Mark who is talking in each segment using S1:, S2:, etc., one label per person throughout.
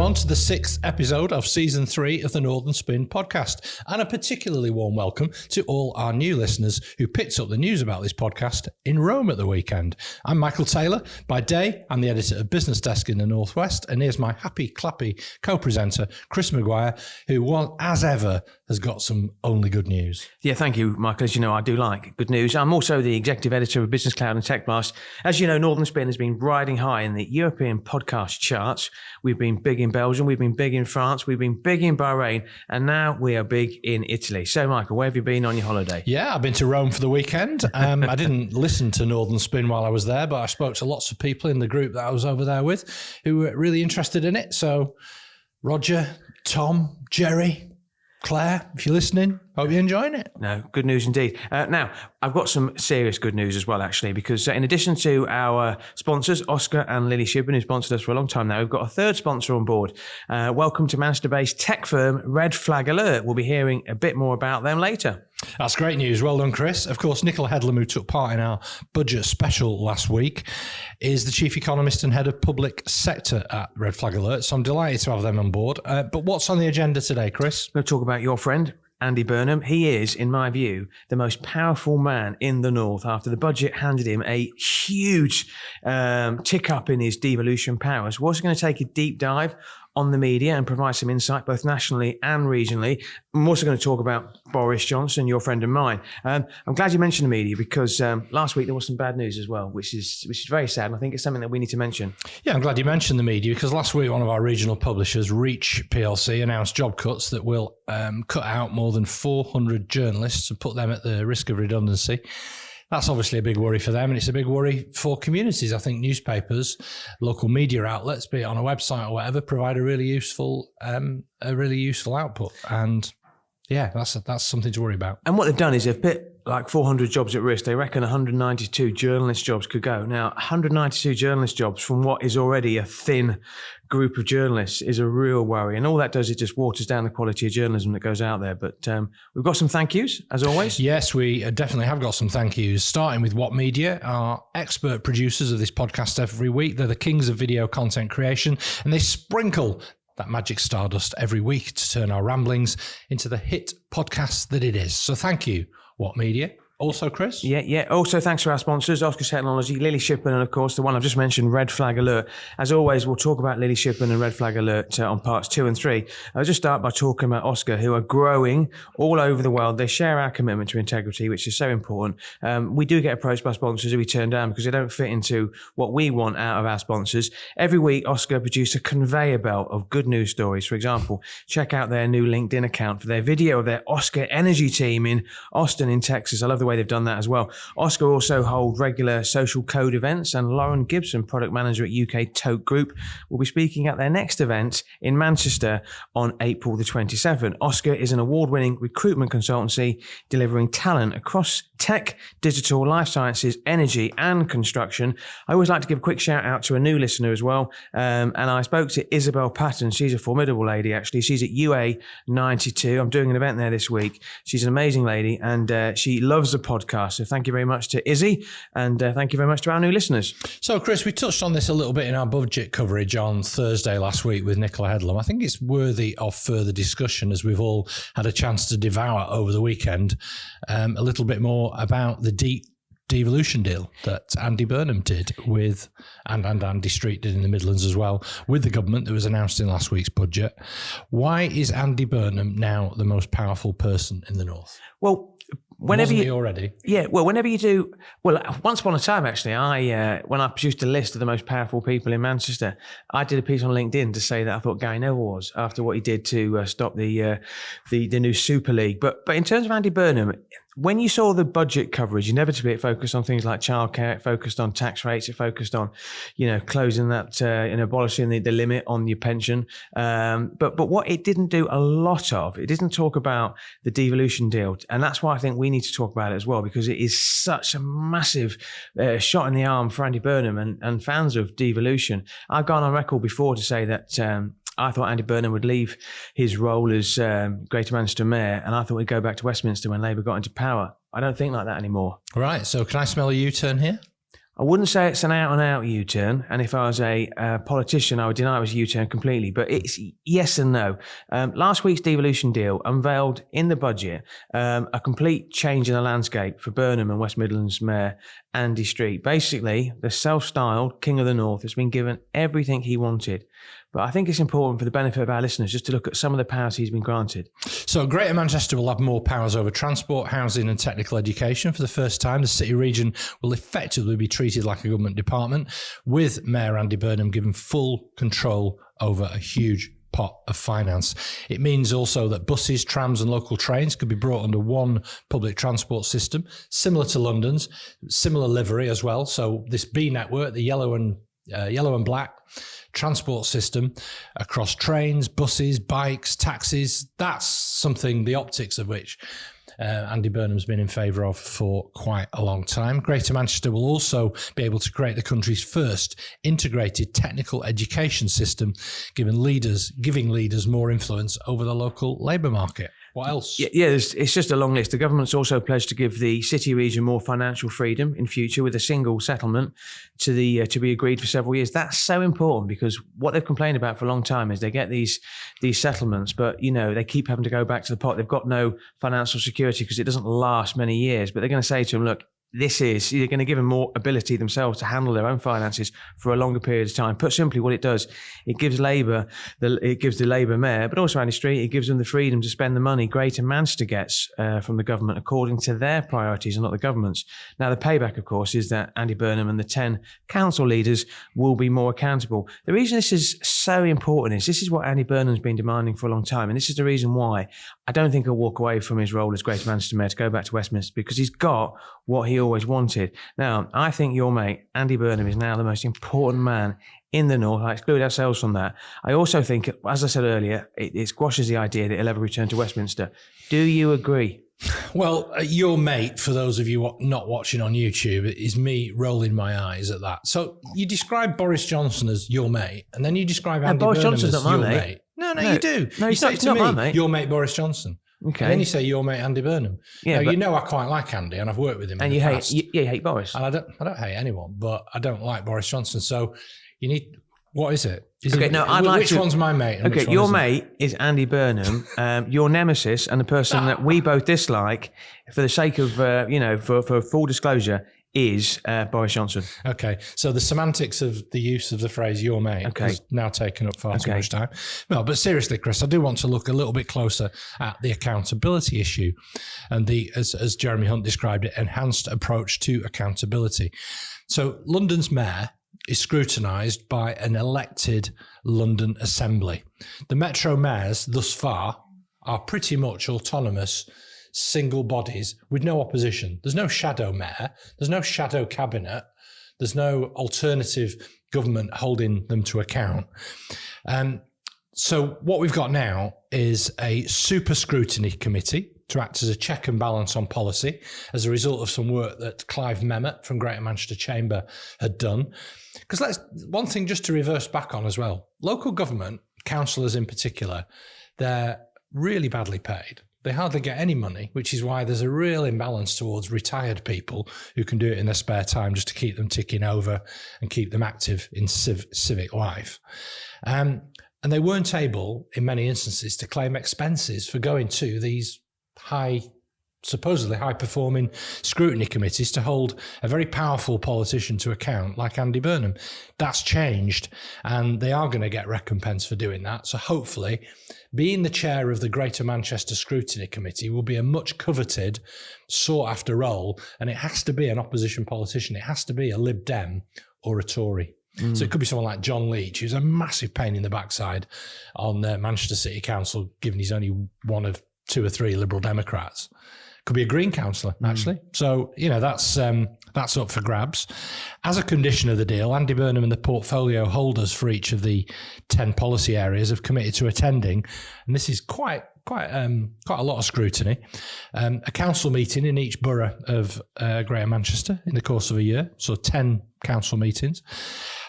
S1: on to the 6th episode of Season 3 of the Northern Spin podcast, and a particularly warm welcome to all our new listeners who picked up the news about this podcast in Rome at the weekend. I'm Michael Taylor. By day, I'm the editor of Business Desk in the Northwest, and here's my happy, clappy co-presenter, Chris Maguire, who, as ever, has got some only good news.
S2: Yeah, thank you, Michael. As you know, I do like good news. I'm also the executive editor of Business Cloud and Tech Blast. As you know, Northern Spin has been riding high in the European podcast charts. We've been big in Belgium, we've been big in France, we've been big in Bahrain, and now we are big in Italy. So, Michael, where have you been on your holiday?
S1: Yeah, I've been to Rome for the weekend. I didn't listen to Northern Spin while I was there, but I spoke to lots of people in the group that I was over there with who were really interested in it. So, Roger, Tom, Jerry, Claire, if you're listening, hope you're enjoying it.
S2: No, good news indeed. Now, I've got some serious good news as well, actually, because in addition to our sponsors, Oscar and Lily Shibben, who sponsored us for a long time now, we've got a third sponsor on board. Welcome to Manchester-based tech firm Red Flag Alert. We'll be hearing a bit more about them later.
S1: That's great news. Well done, Chris. Of course, Nicola Headlam, who took part in our budget special last week, is the chief economist and head of public sector at Red Flag Alert. So I'm delighted to have them on board. But what's on the agenda today, Chris?
S2: We're going to talk about your friend, Andy Burnham. He is, in my view, the most powerful man in the North after the budget handed him a huge tick up in his devolution powers. We're also going to take a deep dive on the media and provide some insight both nationally and regionally. I'm also going to talk about Boris Johnson, your friend and mine. I'm glad you mentioned the media because last week there was some bad news as well, which is very sad. And I think it's something that we need to mention.
S1: Yeah, I'm glad you mentioned the media because last week one of our regional publishers, Reach PLC, announced job cuts that will cut out more than 400 journalists and put them at the risk of redundancy. That's obviously a big worry for them, and it's a big worry for communities. I think newspapers, local media outlets, be it on a website or whatever, provide a really useful output. And yeah, that's something to worry about.
S2: And what they've done is they've put like 400 jobs at risk. They reckon 192 journalist jobs could go. Now, 192 journalist jobs from what is already a thin group of journalists is a real worry. And all that does is just waters down the quality of journalism that goes out there. But we've got some thank yous, as always.
S1: Yes, we definitely have got some thank yous, starting with What Media, our expert producers of this podcast every week. They're the kings of video content creation, and they sprinkle that magic stardust every week to turn our ramblings into the hit podcast that it is. So thank you, What Media. Also, Chris?
S2: Yeah. Also, thanks to our sponsors, Oscar Technology, Lily Shibben, and of course, the one I've just mentioned, Red Flag Alert. As always, we'll talk about Lily Shibben and Red Flag Alert on parts 2 and 3. I'll just start by talking about Oscar, who are growing all over the world. They share our commitment to integrity, which is so important. We do get approached by sponsors who we turn down because they don't fit into what we want out of our sponsors. Every week, Oscar produce a conveyor belt of good news stories. For example, check out their new LinkedIn account for their video of their Oscar Energy team in Austin in Texas. I love the way they've done that as well. Oscar also hold regular social code events, and Lauren Gibson, product manager at UK Tote Group, will be speaking at their next event in Manchester on April the 27th. Oscar is an award-winning recruitment consultancy delivering talent across tech, digital, life sciences, energy and construction. I always like to give a quick shout out to a new listener as well. And I spoke to Isabel Patton. She's a formidable lady, actually. She's at UA 92. I'm doing an event there this week. She's an amazing lady and she loves the podcast. So thank you very much to Izzy and thank you very much to our new listeners.
S1: So Chris, we touched on this a little bit in our budget coverage on Thursday last week with Nicola Headlam. I think it's worthy of further discussion as we've all had a chance to devour over the weekend a little bit more about the devolution deal that Andy Burnham did with, and Andy Street did in the Midlands as well, with the government that was announced in last week's budget. Why is Andy Burnham now the most powerful person in the North?
S2: Well, whenever
S1: Wasn't he already?
S2: Yeah, well, whenever you do, well, once upon a time, actually, when I produced a list of the most powerful people in Manchester, I did a piece on LinkedIn to say that I thought Guy Neville was after what he did to stop the new Super League. But in terms of Andy Burnham, when you saw the budget coverage, inevitably it focused on things like childcare, it focused on tax rates, it focused on, closing that and abolishing the limit on your pension. But what it didn't do a lot of, it didn't talk about the devolution deal. And that's why I think we need to talk about it as well, because it is such a massive shot in the arm for Andy Burnham and fans of devolution. I've gone on record before to say that I thought Andy Burnham would leave his role as Greater Manchester Mayor, and I thought he'd go back to Westminster when Labour got into power. I don't think like that anymore.
S1: Right. So can I smell a U-turn here?
S2: I wouldn't say it's an out-and-out U-turn, and if I was a politician, I would deny it was a U-turn completely, but it's yes and no. Last week's devolution deal unveiled in the budget a complete change in the landscape for Burnham and West Midlands Mayor Andy Street. Basically, the self-styled King of the North has been given everything he wanted. But I think it's important for the benefit of our listeners just to look at some of the powers he's been granted.
S1: So Greater Manchester will have more powers over transport, housing and technical education. For the first time, the city region will effectively be treated like a government department, with Mayor Andy Burnham given full control over a huge pot of finance. It means also that buses, trams and local trains could be brought under one public transport system, similar to London's, similar livery as well. So this B network, the yellow and black transport system across trains, buses, bikes, taxis, that's something, the optics of which Andy Burnham's been in favour of for quite a long time. Greater Manchester will also be able to create the country's first integrated technical education system, giving leaders more influence over the local labour market. What else?
S2: Yeah, it's just a long list. The government's also pledged to give the city region more financial freedom in future with a single settlement to be agreed for several years. That's so important because what they've complained about for a long time is they get these settlements, but they keep having to go back to the pot. They've got no financial security because it doesn't last many years. But they're going to say to them, look, they're going to give them more ability themselves to handle their own finances for a longer period of time. Put simply, what it does, it gives the Labour mayor, but also Andy Street, it gives them the freedom to spend the money Greater Manchester gets from the government according to their priorities and not the government's. Now, the payback, of course, is that Andy Burnham and the 10 council leaders will be more accountable. The reason this is so important is this is what Andy Burnham's been demanding for a long time, and this is the reason why I don't think he'll walk away from his role as Greater Manchester mayor to go back to Westminster, because he's got what he always wanted. Now, I think your mate, Andy Burnham, is now the most important man in the North. I exclude ourselves from that. I also think, as I said earlier, it squashes the idea that he'll ever return to Westminster. Do you agree?
S1: Well, your mate, for those of you not watching on YouTube, is me rolling my eyes at that. So you describe Boris Johnson as your mate, and then you describe Andy
S2: Boris
S1: Burnham
S2: Johnson's
S1: as
S2: not my
S1: your
S2: mate.
S1: mate. No, you do.
S2: No,
S1: you
S2: he's
S1: say
S2: not,
S1: to
S2: not
S1: me,
S2: my mate.
S1: your mate Boris Johnson.
S2: Okay.
S1: And then you say your mate Andy Burnham.
S2: Yeah,
S1: now, you know I quite like Andy, and I've worked with him.
S2: And
S1: in the past.
S2: you hate Boris.
S1: And I don't hate anyone, but I don't like Boris Johnson. So you need. What is it? Which one's my mate? And
S2: okay, your mate is Andy Burnham, your nemesis, and the person that we both dislike, for the sake of for full disclosure, is Boris Johnson.
S1: Okay, so the semantics of the use of the phrase "your mate" has now taken up far too much time. No, but seriously, Chris, I do want to look a little bit closer at the accountability issue and the, as Jeremy Hunt described it, enhanced approach to accountability. So London's mayor is scrutinised by an elected London Assembly. The Metro mayors thus far are pretty much autonomous single bodies with no opposition. There's no shadow mayor, there's no shadow cabinet, there's no alternative government holding them to account. So what we've got now is a super scrutiny committee to act as a check and balance on policy as a result of some work that Clive Memmott from Greater Manchester Chamber had done. Because one thing just to reverse back on as well, local government, councillors in particular, they're really badly paid. They hardly get any money, which is why there's a real imbalance towards retired people who can do it in their spare time just to keep them ticking over and keep them active in civic life. And they weren't able, in many instances, to claim expenses for going to these supposedly high-performing scrutiny committees to hold a very powerful politician to account like Andy Burnham. That's changed, and they are going to get recompense for doing that. So hopefully, being the chair of the Greater Manchester Scrutiny Committee will be a much coveted, sought-after role, and it has to be an opposition politician. It has to be a Lib Dem or a Tory. So it could be someone like John Leach, who's a massive pain in the backside on Manchester City Council, given he's only one of 2 or 3 Liberal Democrats. Could be a Green councillor, actually. So, that's up for grabs. As a condition of the deal, Andy Burnham and the portfolio holders for each of the 10 policy areas have committed to attending, and this is quite a lot of scrutiny, a council meeting in each borough of Greater Manchester in the course of a year, so 10 council meetings.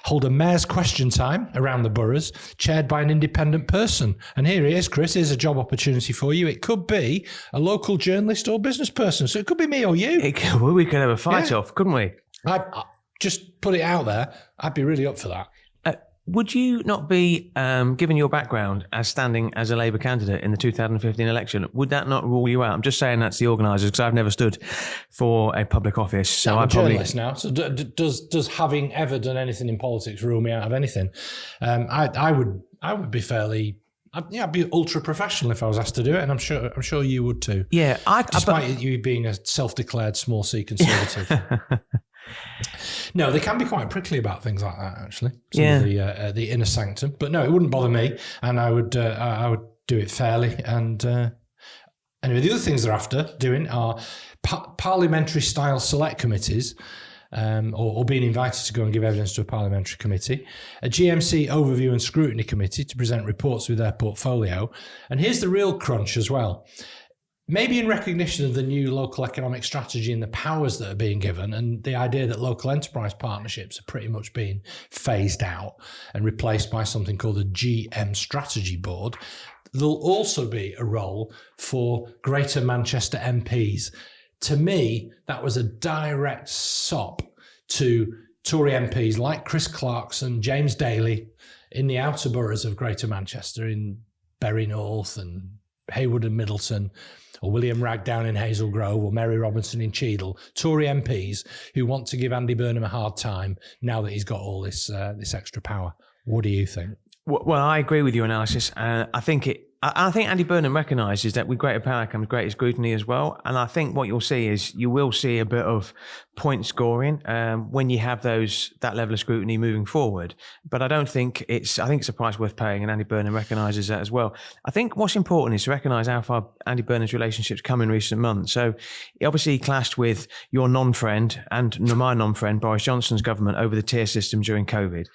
S1: Hold a mayor's question time around the boroughs, chaired by an independent person. And here it is, Chris, here's a job opportunity for you. It could be a local journalist or business person. So it could be me or you.
S2: We could have a fight off, couldn't we?
S1: just put it out there, I'd be really up for that.
S2: Would you not be, given your background as standing as a Labour candidate in the 2015 election, would that not rule you out? I'm just saying that's the organisers, because I've never stood for a public office. So
S1: I'm a journalist now. So does having ever done anything in politics rule me out of anything? I would be fairly. I'd be ultra professional if I was asked to do it, and I'm sure you would too.
S2: Yeah,
S1: despite you being a self-declared small C conservative. No, they can be quite prickly about things like that, actually. Some of the inner sanctum. But no, it wouldn't bother me, and I would do it fairly. And anyway, the other things they're after doing are parliamentary-style select committees, or being invited to go and give evidence to a parliamentary committee, a GMC overview and scrutiny committee to present reports with their portfolio. And here's the real crunch as well. Maybe in recognition of the new local economic strategy and the powers that are being given, and the idea that local enterprise partnerships are pretty much being phased out and replaced by something called a GM strategy board, there'll also be a role for Greater Manchester MPs. To me, that was a direct sop to Tory MPs like Chris Clarkson, James Daly in the outer boroughs of Greater Manchester, in Bury North and Haywood and Middleton, or William Ragg down in Hazel Grove, or Mary Robinson in Cheadle, Tory MPs who want to give Andy Burnham a hard time now that he's got all this extra power. What do you think?
S2: Well, I agree with your analysis. I think Andy Burnham recognises that with greater power comes greater scrutiny as well. And I think what you will see a bit of point scoring when you have that level of scrutiny moving forward. But I think it's a price worth paying, and Andy Burnham recognises that as well. I think what's important is to recognise how far Andy Burnham's relationships come in recent months. So he obviously clashed with your non-friend and my non-friend Boris Johnson's government over the tier system during COVID.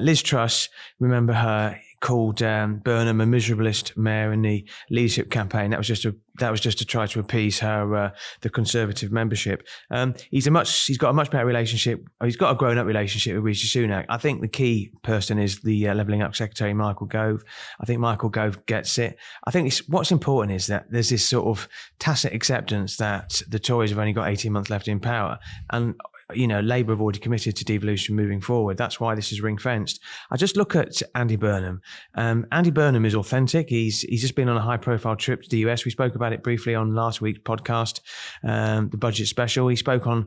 S2: Liz Truss, remember her, called Burnham a miserablest mayor in the leadership campaign. That was just to try to appease her, the Conservative membership. He's got a much better relationship. He's got a grown-up relationship with Rishi Sunak. I think the key person is the Levelling Up Secretary, Michael Gove. I think Michael Gove gets it. I think what's important is that there's this sort of tacit acceptance that the Tories have only got 18 months left in power, and Labour have already committed to devolution moving forward. That's why this is ring-fenced. I just look at Andy Burnham. Andy Burnham is authentic. He's just been on a high-profile trip to the US. We spoke about it briefly on last week's podcast, the budget special. He spoke on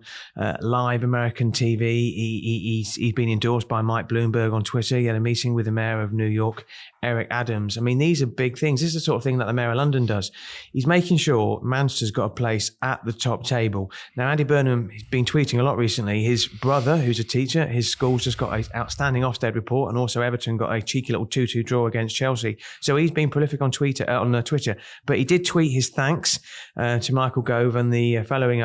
S2: live American TV. He's been endorsed by Mike Bloomberg on Twitter. He had a meeting with the mayor of New York, Eric Adams. I mean, these are big things. This is the sort of thing that the mayor of London does. He's making sure Manchester's got a place at the top table. Now, Andy Burnham has been tweeting a lot recently. His brother, who's a teacher, his school's just got an outstanding Ofsted report, and also Everton got a cheeky little 2-2 draw against Chelsea. So he's been prolific on Twitter. But he did tweet his thanks to Michael Gove and the Levelling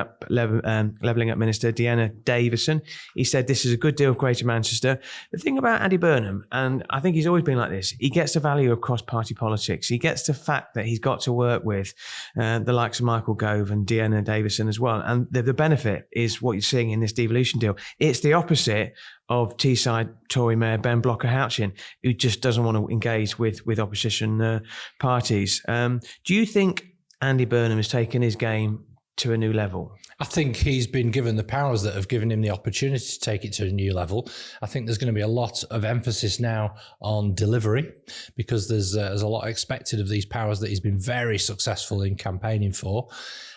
S2: Up Minister, Deanna Davison. He said, this is a good deal of Greater Manchester. The thing about Andy Burnham, and I think he's always been like this, he gets the value of cross-party politics. He gets the fact that he's got to work with the likes of Michael Gove and Deanna Davison as well. And the benefit is what you're seeing in this devolution deal. It's the opposite of Teesside Tory Mayor Ben Blocker-Houchin, who just doesn't want to engage with opposition parties. Do you think Andy Burnham has taken his game to a new level?
S1: I think he's been given the powers that have given him the opportunity to take it to a new level. I think there's going to be a lot of emphasis now on delivery, because there's a lot expected of these powers that he's been very successful in campaigning for.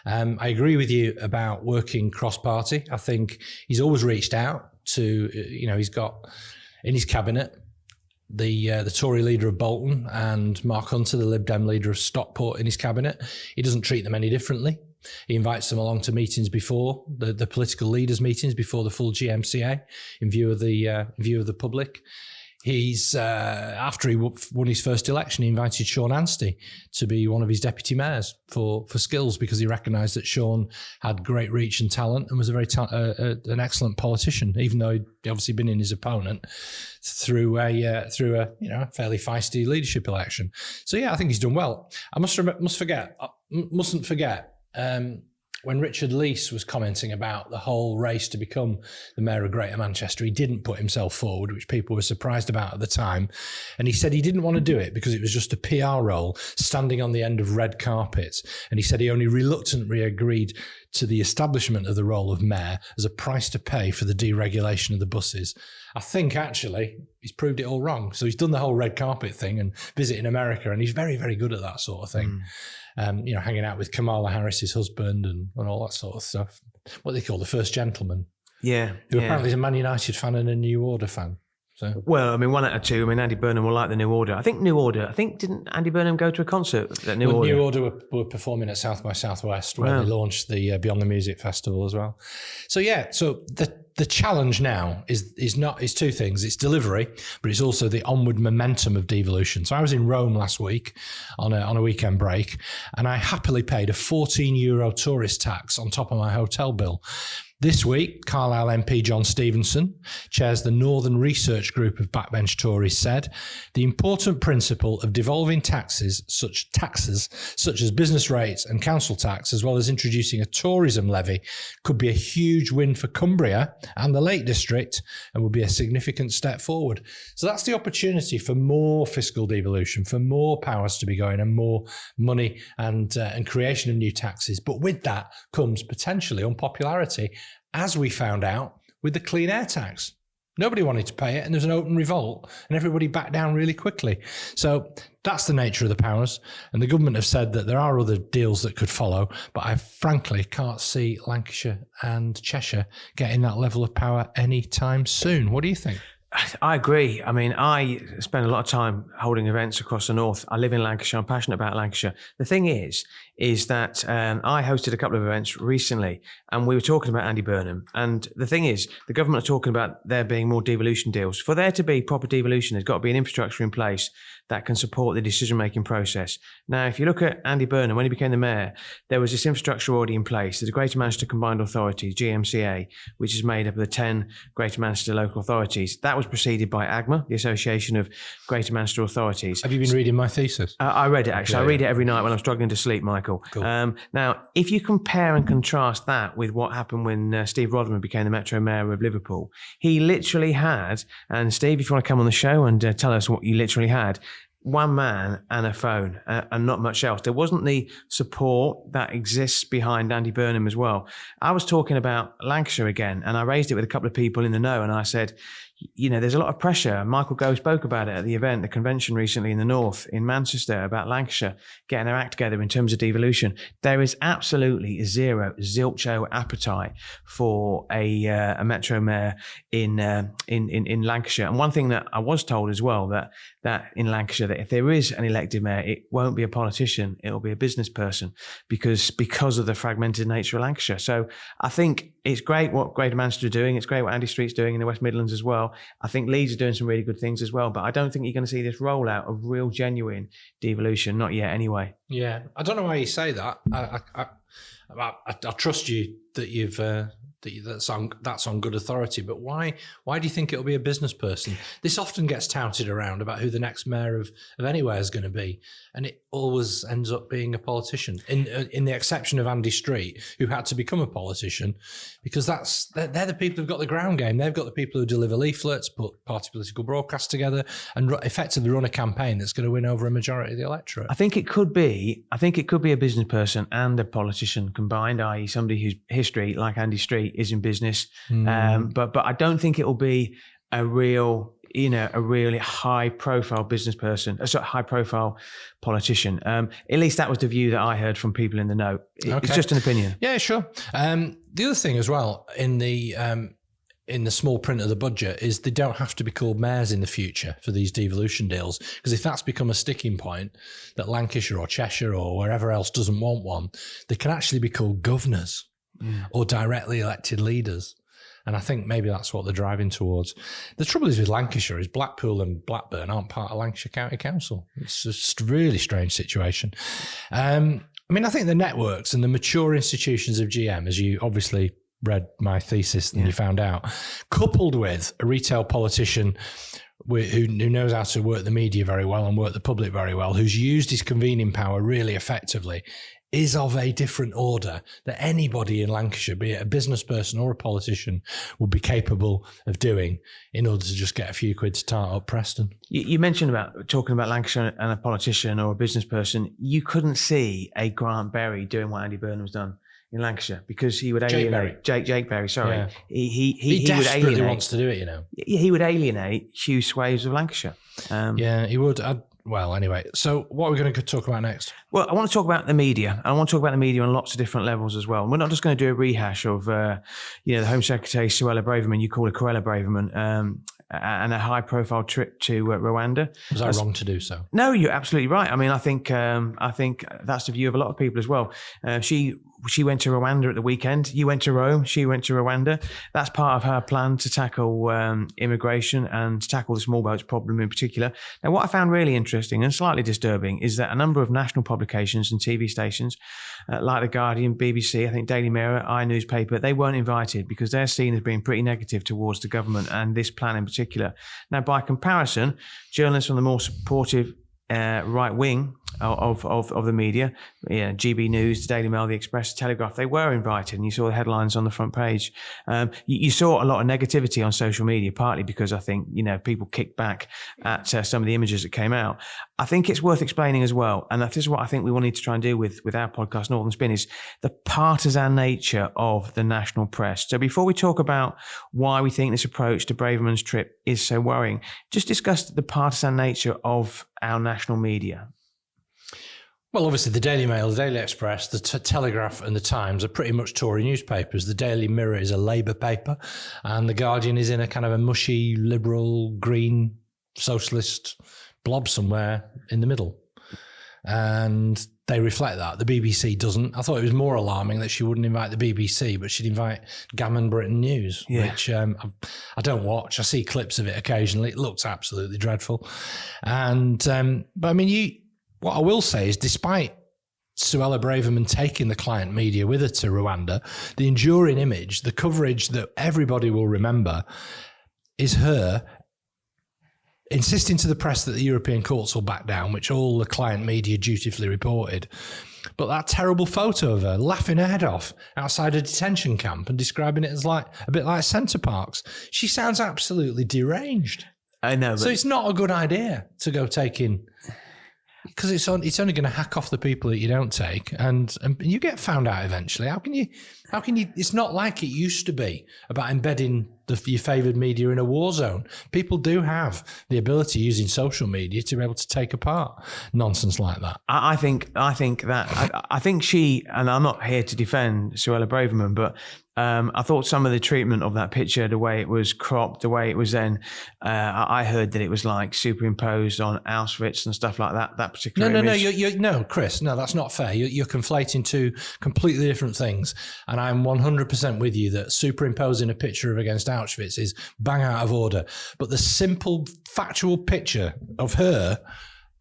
S1: I agree with you about working cross-party. I think he's always reached out to, he's got in his cabinet the Tory leader of Bolton and Mark Hunter, the Lib Dem leader of Stockport, in his cabinet. He doesn't treat them any differently. He invites them along to meetings before the political leaders' meetings before the full GMCA, in view of the public. He's after he won his first election, he invited Sean Anstey to be one of his deputy mayors for skills, because he recognised that Sean had great reach and talent and was an excellent politician, even though he'd obviously been in his opponent through a fairly feisty leadership election. So yeah, I think he's done well. I mustn't forget. when Richard Leese was commenting about the whole race to become the mayor of Greater Manchester, he didn't put himself forward, which people were surprised about at the time. And he said he didn't want to do it because it was just a PR role, standing on the end of red carpets. And he said he only reluctantly agreed to the establishment of the role of mayor as a price to pay for the deregulation of the buses. I think actually he's proved it all wrong. So he's done the whole red carpet thing and visiting America, and he's very, very good at that sort of thing. Hanging out with Kamala Harris's husband and all that sort of stuff. What they call the first gentleman.
S2: Yeah.
S1: Who apparently is a Man United fan and a New Order fan. So.
S2: Well, I mean, one out of two. I mean, Andy Burnham will like the New Order. I think didn't Andy Burnham go to a concert at New Order?
S1: New Order were performing at South by Southwest where they launched the Beyond the Music Festival as well. So the challenge now is two things. It's delivery, but it's also the onward momentum of devolution. So I was in Rome last week on a weekend break, and I happily paid a €14 tourist tax on top of my hotel bill. This week, Carlisle MP John Stevenson chairs the Northern Research Group of Backbench Tories, said the important principle of devolving taxes such as business rates and council tax, as well as introducing a tourism levy, could be a huge win for Cumbria and the Lake District and would be a significant step forward. So that's the opportunity for more fiscal devolution, for more powers to be going and more money and creation of new taxes. But with that comes potentially unpopularity, as we found out with the clean air tax. Nobody wanted to pay it, and there was an open revolt, and everybody backed down really quickly. So that's the nature of the powers. And the government have said that there are other deals that could follow, but I frankly can't see Lancashire and Cheshire getting that level of power anytime soon. What do you think?
S2: I agree. I mean, I spend a lot of time holding events across the north. I live in Lancashire. I'm passionate about Lancashire. The thing is that I hosted a couple of events recently, and we were talking about Andy Burnham. And the thing is, the government are talking about there being more devolution deals. For there to be proper devolution, there's got to be an infrastructure in place that can support the decision-making process. Now, if you look at Andy Burnham, when he became the mayor, there was this infrastructure already in place. There's a Greater Manchester Combined Authority, GMCA, which is made up of the 10 Greater Manchester local authorities. That was preceded by AGMA, the Association of Greater Manchester Authorities.
S1: Have you been reading my thesis?
S2: I read it, actually. Yeah. I read it every night when I'm struggling to sleep, Michael.
S1: Cool.
S2: Now, if you compare and contrast that with what happened when Steve Rodman became the Metro Mayor of Liverpool, he literally had, and Steve, if you want to come on the show and tell us what you literally had, one man and a phone and not much else. There wasn't the support that exists behind Andy Burnham as well. I was talking about Lancashire again, and I raised it with a couple of people in the know, and I said, you know, there's a lot of pressure. Michael Gove spoke about it at the event, the convention recently in the north, in Manchester, about Lancashire getting their act together in terms of devolution. There is absolutely zilcho appetite for a Metro Mayor in Lancashire. And one thing that I was told as well, that in Lancashire, that if there is an elected mayor, it won't be a politician, it'll be a business person because of the fragmented nature of Lancashire. So I think it's great what Greater Manchester are doing. It's great what Andy Street's doing in the West Midlands as well. I think Leeds are doing some really good things as well, but I don't think you're going to see this rollout of real, genuine devolution. Not yet, anyway.
S1: Yeah, I don't know why you say that. I trust you that you've that's on good authority. But why do you think it'll be a business person? This often gets touted around about who the next mayor of anywhere is going to be, and it always ends up being a politician. In the exception of Andy Street, who had to become a politician, because they're the people who've got the ground game. They've got the people who deliver leaflets, put party political broadcasts together, and effectively run a campaign that's going to win over a majority of the electorate.
S2: I think it could be a business person and a politician combined, i.e., somebody whose history, like Andy Street, is in business. But I don't think it will be a really high-profile business person, a sort of high-profile politician. At least that was the view that I heard from people in the know. It's just an opinion.
S1: Yeah, sure. The other thing as well in the small print of the budget is they don't have to be called mayors in the future for these devolution deals, because if that's become a sticking point that Lancashire or Cheshire or wherever else doesn't want one, they can actually be called governors or directly elected leaders. And I think maybe that's what they're driving towards. The trouble is with Lancashire is Blackpool and Blackburn aren't part of Lancashire County Council. It's just a really strange situation. I think the networks and the mature institutions of GM, as you obviously read my thesis and you found out, coupled with a retail politician who knows how to work the media very well and work the public very well, who's used his convening power really effectively, is of a different order that anybody in Lancashire, be it a business person or a politician, would be capable of doing in order to just get a few quid to tart up Preston.
S2: You mentioned about talking about Lancashire and a politician or a business person. You couldn't see a Grant Berry doing what Andy Burnham's done in Lancashire because he would alienate Jake Berry. Sorry,
S1: Yeah.
S2: He
S1: desperately
S2: would alienate.
S1: wants to do it, you know.
S2: He would alienate huge swathes of Lancashire.
S1: Yeah, he would. Well, anyway, so what are we going to talk about next?
S2: Well, I want to talk about the media. I want to talk about the media on lots of different levels as well. And we're not just going to do a rehash of, the Home Secretary Suella Braverman. You call her Suella Braverman, and a high-profile trip to Rwanda.
S1: Was I wrong to do so?
S2: No, you're absolutely right. I mean, I think that's the view of a lot of people as well. She went to Rwanda at the weekend. You went to Rome. She went to Rwanda. That's part of her plan to tackle immigration and to tackle the small boats problem in particular. Now, what I found really interesting and slightly disturbing is that a number of national publications and TV stations, like The Guardian, BBC, I think Daily Mirror, iNewspaper, they weren't invited because they're seen as being pretty negative towards the government and this plan in particular. Now, by comparison, journalists from the more supportive right wing of the media, GB News, the Daily Mail, the Express, the Telegraph, they were invited, and you saw the headlines on the front page. You saw a lot of negativity on social media, partly because I think people kicked back at some of the images that came out. I think it's worth explaining as well, and that is what I think we will need to try and do with our podcast, Northern Spin, is the partisan nature of the national press. So before we talk about why we think this approach to Braverman's trip is so worrying, just discuss the partisan nature of our national media.
S1: Well, obviously, the Daily Mail, the Daily Express, the Telegraph and the Times are pretty much Tory newspapers. The Daily Mirror is a Labour paper, and the Guardian is in a kind of a mushy, liberal, green, socialist blob somewhere in the middle. And they reflect that. The BBC doesn't. I thought it was more alarming that she wouldn't invite the BBC, but she'd invite Gammon Britain News, which I don't watch. I see clips of it occasionally. It looks absolutely dreadful. And but I mean, what I will say is, despite Suella Braverman taking the client media with her to Rwanda, the enduring image, the coverage that everybody will remember, is her insisting to the press that the European courts will back down, which all the client media dutifully reported. But that terrible photo of her laughing her head off outside a detention camp and describing it as like a bit like Centre Parks, she sounds absolutely deranged.
S2: I know.
S1: So it's not a good idea to go taking, because it's only going to hack off the people that you don't take, and you get found out eventually. How can you? It's not like it used to be about embedding your favoured media in a war zone. People do have the ability, using social media, to be able to take apart nonsense like that.
S2: I think she, and I'm not here to defend Suella Braverman, but I thought some of the treatment of that picture, the way it was cropped, the way it was then, I heard that it was like superimposed on Auschwitz and stuff like that. That particular image.
S1: No, Chris, no, that's not fair. You're conflating two completely different things, and I'm 100% with you that superimposing a picture of against Auschwitz is bang out of order. But the simple, factual picture of her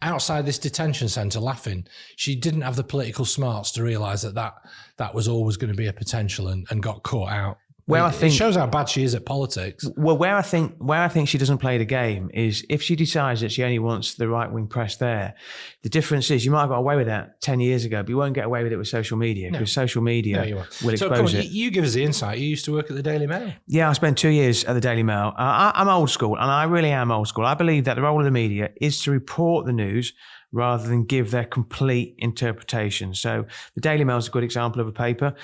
S1: outside this detention centre laughing, she didn't have the political smarts to realise that was always going to be a potential and got caught out. It shows how bad she is at politics.
S2: Well, where I think she doesn't play the game is if she decides that she only wants the right-wing press there. The difference is you might have got away with that 10 years ago, but you won't get away with it with social media, because social media will expose it.
S1: You give us the insight. You used to work at the Daily Mail.
S2: Yeah, I spent 2 years at the Daily Mail. I'm old school, and I really am old school. I believe that the role of the media is to report the news rather than give their complete interpretation. So the Daily Mail is a good example of a paper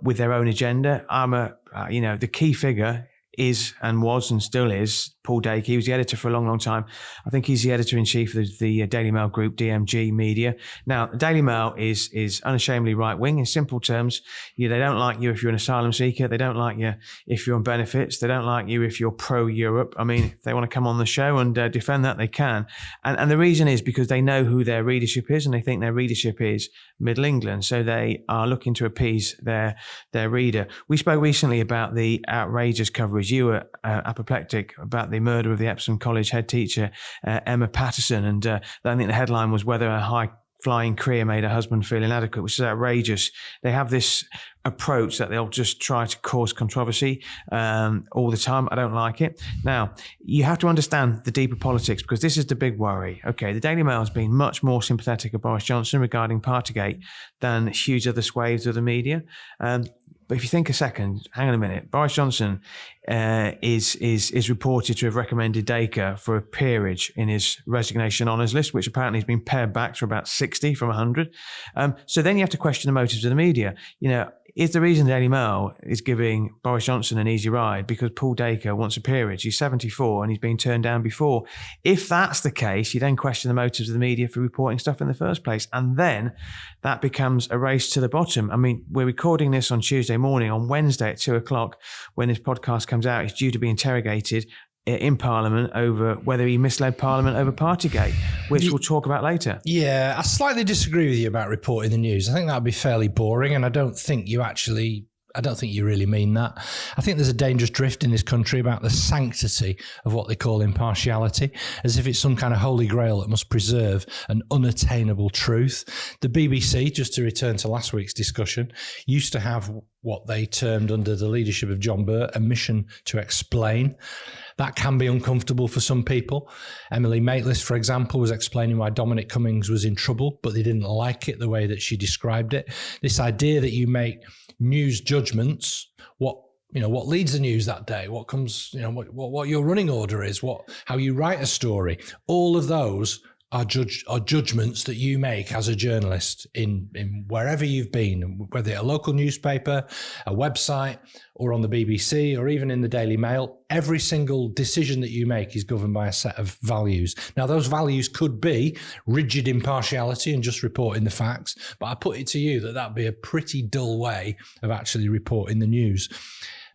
S2: with their own agenda. The key figure is and was and still is Paul Dake. He was the editor for a long, long time. I think he's the editor-in-chief of the Daily Mail Group, DMG Media. Now, the Daily Mail is unashamedly right-wing. In simple terms, they don't like you if you're an asylum seeker. They don't like you if you're on benefits. They don't like you if you're pro-Europe. I mean, if they want to come on the show and defend that, they can. And the reason is because they know who their readership is, and they think their readership is Middle England. So they are looking to appease their reader. We spoke recently about the outrageous coverage. You were apoplectic about the murder of the Epsom College head teacher, Emma Patterson. And I think the headline was whether a high flying career made her husband feel inadequate, which is outrageous. They have this approach that they'll just try to cause controversy all the time. I don't like it. Now, you have to understand the deeper politics, because this is the big worry. Okay, the Daily Mail has been much more sympathetic of Boris Johnson regarding Partygate than huge other swathes of the media. But if you think a second, hang on a minute, Boris Johnson is reported to have recommended Dacre for a peerage in his resignation honours list, which apparently has been pared back to about 60 from 100. So then you have to question the motives of the media. Is the reason the Daily Mail is giving Boris Johnson an easy ride because Paul Dacre wants a peerage? He's 74 and he's been turned down before. If that's the case, you then question the motives of the media for reporting stuff in the first place. And then that becomes a race to the bottom. I mean, we're recording this on Tuesday morning. On Wednesday at 2:00, when this podcast comes out, he's due to be interrogated in Parliament over whether he misled Parliament over Partygate, which we'll talk about later.
S1: Yeah, I slightly disagree with you about reporting the news. I think that would be fairly boring, and I don't think you really mean that. I think there's a dangerous drift in this country about the sanctity of what they call impartiality, as if it's some kind of holy grail that must preserve an unattainable truth. The BBC, just to return to last week's discussion, used to have what they termed, under the leadership of John Burt, a mission to explain. That can be uncomfortable for some people. Emily Maitlis, for example, was explaining why Dominic Cummings was in trouble, but they didn't like it the way that she described it. This idea that you make news judgments, what leads the news that day, what comes, what your running order is, how you write a story, all of those are judgments that you make as a journalist in wherever you've been, whether a local newspaper, a website, or on the BBC, or even in the Daily Mail. Every single decision that you make is governed by a set of values. Now, those values could be rigid impartiality and just reporting the facts, but I put it to you that that'd be a pretty dull way of actually reporting the news.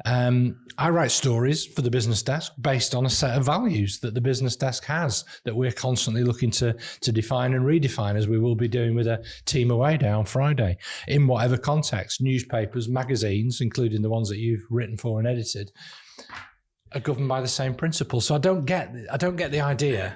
S1: I write stories for the business desk based on a set of values that the business desk has, that we're constantly looking to define and redefine, as we will be doing with a team away day on Friday, in whatever context. Newspapers, magazines, including the ones that you've written for and edited, are governed by the same principles. So I don't get the idea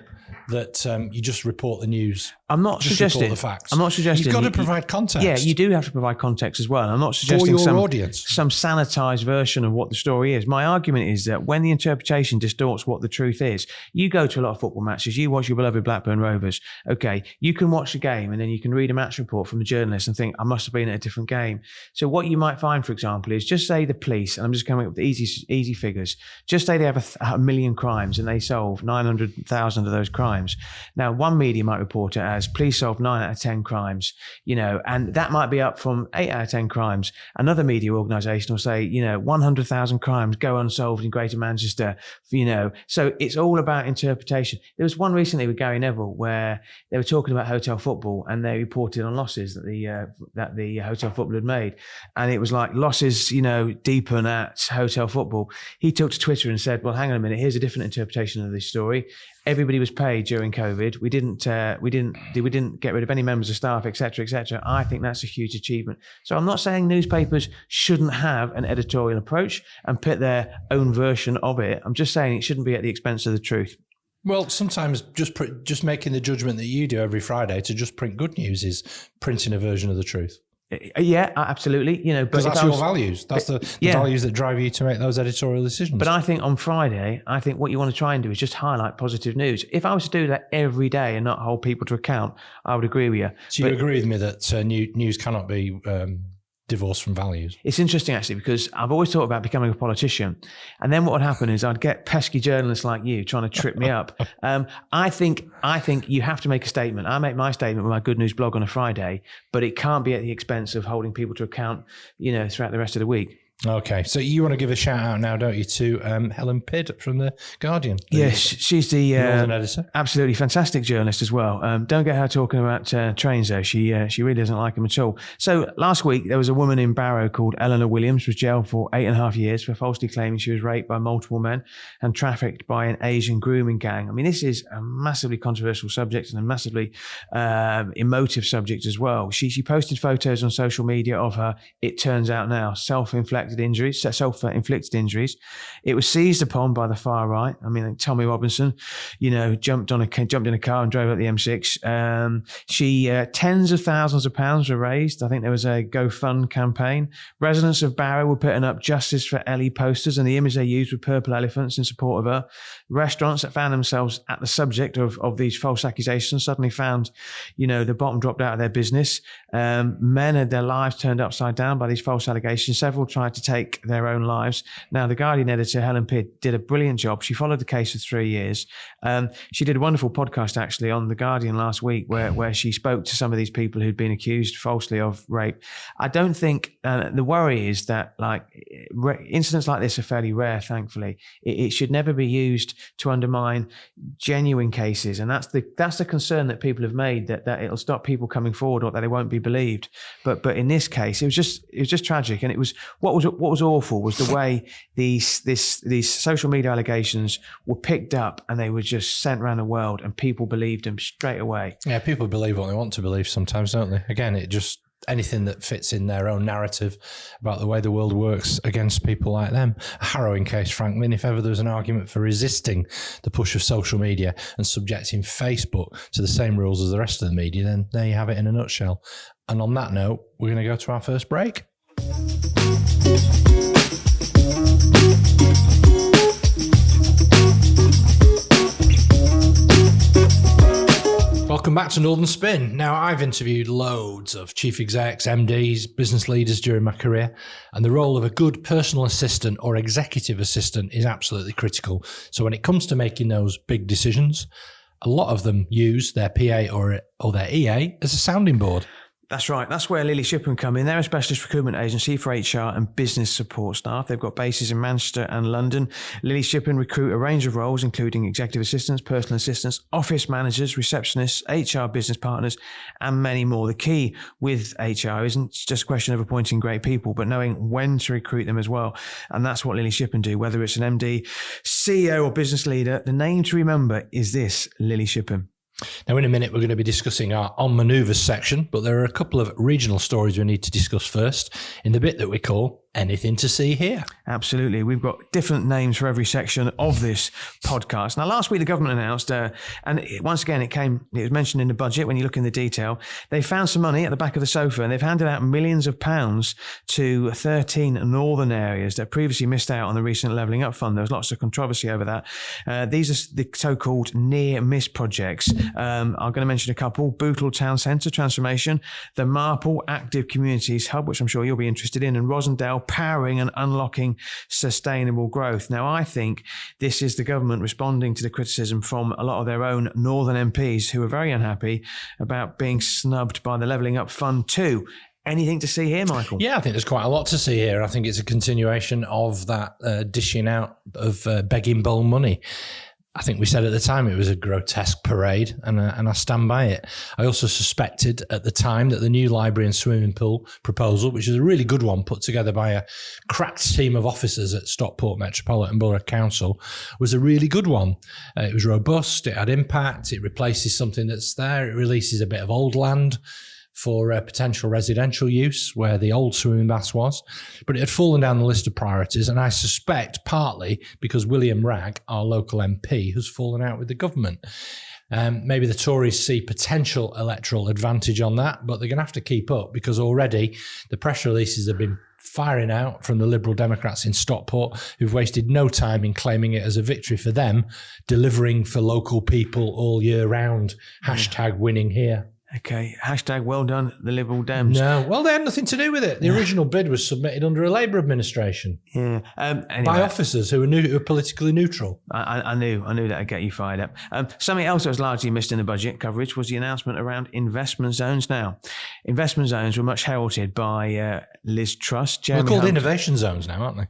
S1: that you just report the news.
S2: I'm not suggesting
S1: the facts.
S2: I'm not suggesting
S1: you've got to provide context.
S2: Yeah, you do have to provide context as well. I'm not suggesting
S1: for your audience
S2: some sanitized version of what the story is. My argument is that when the interpretation distorts what the truth is, you go to a lot of football matches, you watch your beloved Blackburn Rovers. Okay, you can watch a game and then you can read a match report from the journalist and think, I must have been at a different game. So what you might find, for example, is just say the police, and I'm just coming up with easy figures, just say they have a million crimes and they solve 900,000 of those crimes. Now, one media might report it as police solved 9 out of 10 crimes, and that might be up from 8 out of 10 crimes. Another media organisation will say, 100,000 crimes go unsolved in Greater Manchester, So it's all about interpretation. There was one recently with Gary Neville where they were talking about hotel football and they reported on losses that the hotel football had made. And it was like losses, deepen at hotel football. He took to Twitter and said, well, hang on a minute, here's a different interpretation of this story. Everybody was paid during COVID. We didn't get rid of any members of staff, et cetera, et cetera. I think that's a huge achievement. So I'm not saying newspapers shouldn't have an editorial approach and put their own version of it. I'm just saying it shouldn't be at the expense of the truth.
S1: Well, sometimes just making the judgment that you do every Friday to just print good news is printing a version of the truth.
S2: Yeah, absolutely.
S1: Because that's your values. That's the values that drive you to make those editorial decisions.
S2: But I think on Friday, what you want to try and do is just highlight positive news. If I was to do that every day and not hold people to account, I would agree with you.
S1: So you agree with me that news cannot be divorced from values?
S2: It's interesting, actually, because I've always thought about becoming a politician. And then what would happen is I'd get pesky journalists like you trying to trip me up. I think you have to make a statement. I make my statement with my Good News blog on a Friday, but it can't be at the expense of holding people to account, throughout the rest of the week.
S1: Okay, so you want to give a shout out now, don't you, to Helen Pidd from The Guardian?
S2: Yes, she's the
S1: Northern editor.
S2: Absolutely fantastic journalist as well. Don't get her talking about trains though. She really doesn't like them at all. So last week there was a woman in Barrow called Eleanor Williams, was jailed for 8.5 years for falsely claiming she was raped by multiple men and trafficked by an Asian grooming gang. I mean, this is a massively controversial subject and a massively emotive subject as well. She posted photos on social media of her, it turns out now, self-inflicted self-inflicted injuries. It was seized upon by the far right. I mean, Tommy Robinson, jumped in a car and drove up the M6. Tens of thousands of pounds were raised. I think there was a GoFund campaign. Residents of Barrow were putting up Justice for Ellie posters, and the image they used were purple elephants in support of her. Restaurants that found themselves at the subject of these false accusations suddenly found, the bottom dropped out of their business. Men had their lives turned upside down by these false allegations. Several tried to take their own lives. Now, the Guardian editor, Helen Pidd, did a brilliant job. She followed the case for 3 years. She did a wonderful podcast, actually, on The Guardian last week where she spoke to some of these people who'd been accused falsely of rape. I don't think the worry is that incidents like this are fairly rare, thankfully. It should never be used to undermine genuine cases. And that's the concern that people have made, that it'll stop people coming forward or that they won't be believed. But in this case, it was just tragic. And it was what was awful was the way these social media allegations were picked up and they were just sent around the world and people believed them straight away.
S1: Yeah, people believe what they want to believe sometimes, don't they? Again, anything that fits in their own narrative about the way the world works against people like them. A harrowing case, frankly, and if ever there was an argument for resisting the push of social media and subjecting Facebook to the same rules as the rest of the media, then there you have it in a nutshell. And on that note, we're going to go to our first break. Welcome back to Northern Spin. Now, I've interviewed loads of chief execs, MDs, business leaders during my career, and the role of a good personal assistant or executive assistant is absolutely critical. So when it comes to making those big decisions, a lot of them use their PA or their EA as a sounding board.
S2: That's right. That's where Lily Shippen come in. They're a specialist recruitment agency for HR and business support staff. They've got bases in Manchester and London. Lily Shippen recruit a range of roles, including executive assistants, personal assistants, office managers, receptionists, HR business partners, and many more. The key with HR isn't just a question of appointing great people, but knowing when to recruit them as well. And that's what Lily Shippen do, whether it's an MD, CEO, or business leader. The name to remember is this, Lily Shippen.
S1: Now, in a minute, we're going to be discussing our On Manoeuvres section, but there are a couple of regional stories we need to discuss first in the bit that we call Anything to See Here.
S2: Absolutely. We've got different names for every section of this podcast. Now, last week, the government announced, once again, it was mentioned in the budget when you look in the detail, they found some money at the back of the sofa and they've handed out millions of pounds to 13 northern areas that previously missed out on the recent Levelling Up Fund. There was lots of controversy over that. These are the so-called near-miss projects. I'm going to mention a couple: Bootle Town Centre Transformation, the Marple Active Communities Hub, which I'm sure you'll be interested in, and Rosendale Powering and Unlocking Sustainable Growth. Now, I think this is the government responding to the criticism from a lot of their own northern MPs who are very unhappy about being snubbed by the Levelling Up Fund too. Anything to see here, Michael?
S1: Yeah, I think there's quite a lot to see here. I think it's a continuation of that dishing out of begging bowl money. I think we said at the time it was a grotesque parade, and I stand by it. I also suspected at the time that the new library and swimming pool proposal, which is a really good one put together by a cracked team of officers at Stockport Metropolitan Borough Council, was a really good one. It was robust, it had impact, it replaces something that's there, it releases a bit of old land for potential residential use where the old swimming baths was, but it had fallen down the list of priorities, and I suspect partly because William Ragg, our local MP, has fallen out with the government. Maybe the Tories see potential electoral advantage on that, but they're going to have to keep up because already the press releases have been firing out from the Liberal Democrats in Stockport, who've wasted no time in claiming it as a victory for them, delivering for local people all year round. Hashtag winning here.
S2: Okay, hashtag well done, the Liberal Dems.
S1: No, well, they had nothing to do with it. The original bid was submitted under a Labour administration.
S2: Yeah, anyway,
S1: by officers who were politically neutral.
S2: I knew that'd get you fired up. Something else that was largely missed in the budget coverage was the announcement around investment zones. Now, investment zones were much heralded by Liz Truss.
S1: They're called innovation zones now, aren't they?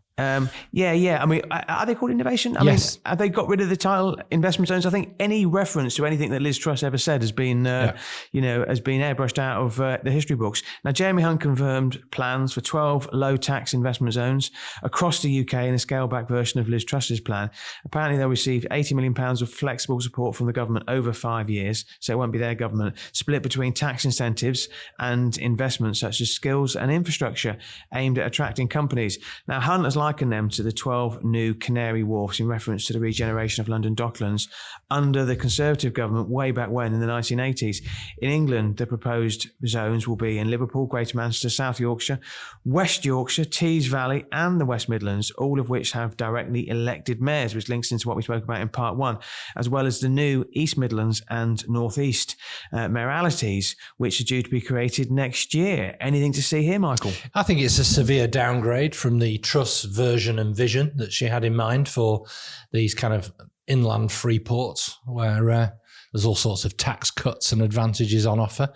S2: Yeah. I mean, are they called innovation? I
S1: Yes.
S2: mean, have they got rid of the title investment zones? I think any reference to anything that Liz Truss ever said has been, has been airbrushed out of the history books. Now, Jeremy Hunt confirmed plans for 12 low-tax investment zones across the UK in a scaled-back version of Liz Truss's plan. Apparently, they'll receive £80 million of flexible support from the government over 5 years, so it won't be their government, split between tax incentives and investments such as skills and infrastructure aimed at attracting companies. Now, Hunt has likened them to the 12 new Canary Wharfs in reference to the regeneration of London Docklands under the Conservative government way back when in the 1980s. In England, the proposed zones will be in Liverpool, Greater Manchester, South Yorkshire, West Yorkshire, Tees Valley and the West Midlands, all of which have directly elected mayors, which links into what we spoke about in part one, as well as the new East Midlands and North East mayoralities, which are due to be created next year. Anything to see here, Michael?
S1: I think it's a severe downgrade from the Truss version and vision that she had in mind for these kind of inland free ports where there's all sorts of tax cuts and advantages on offer.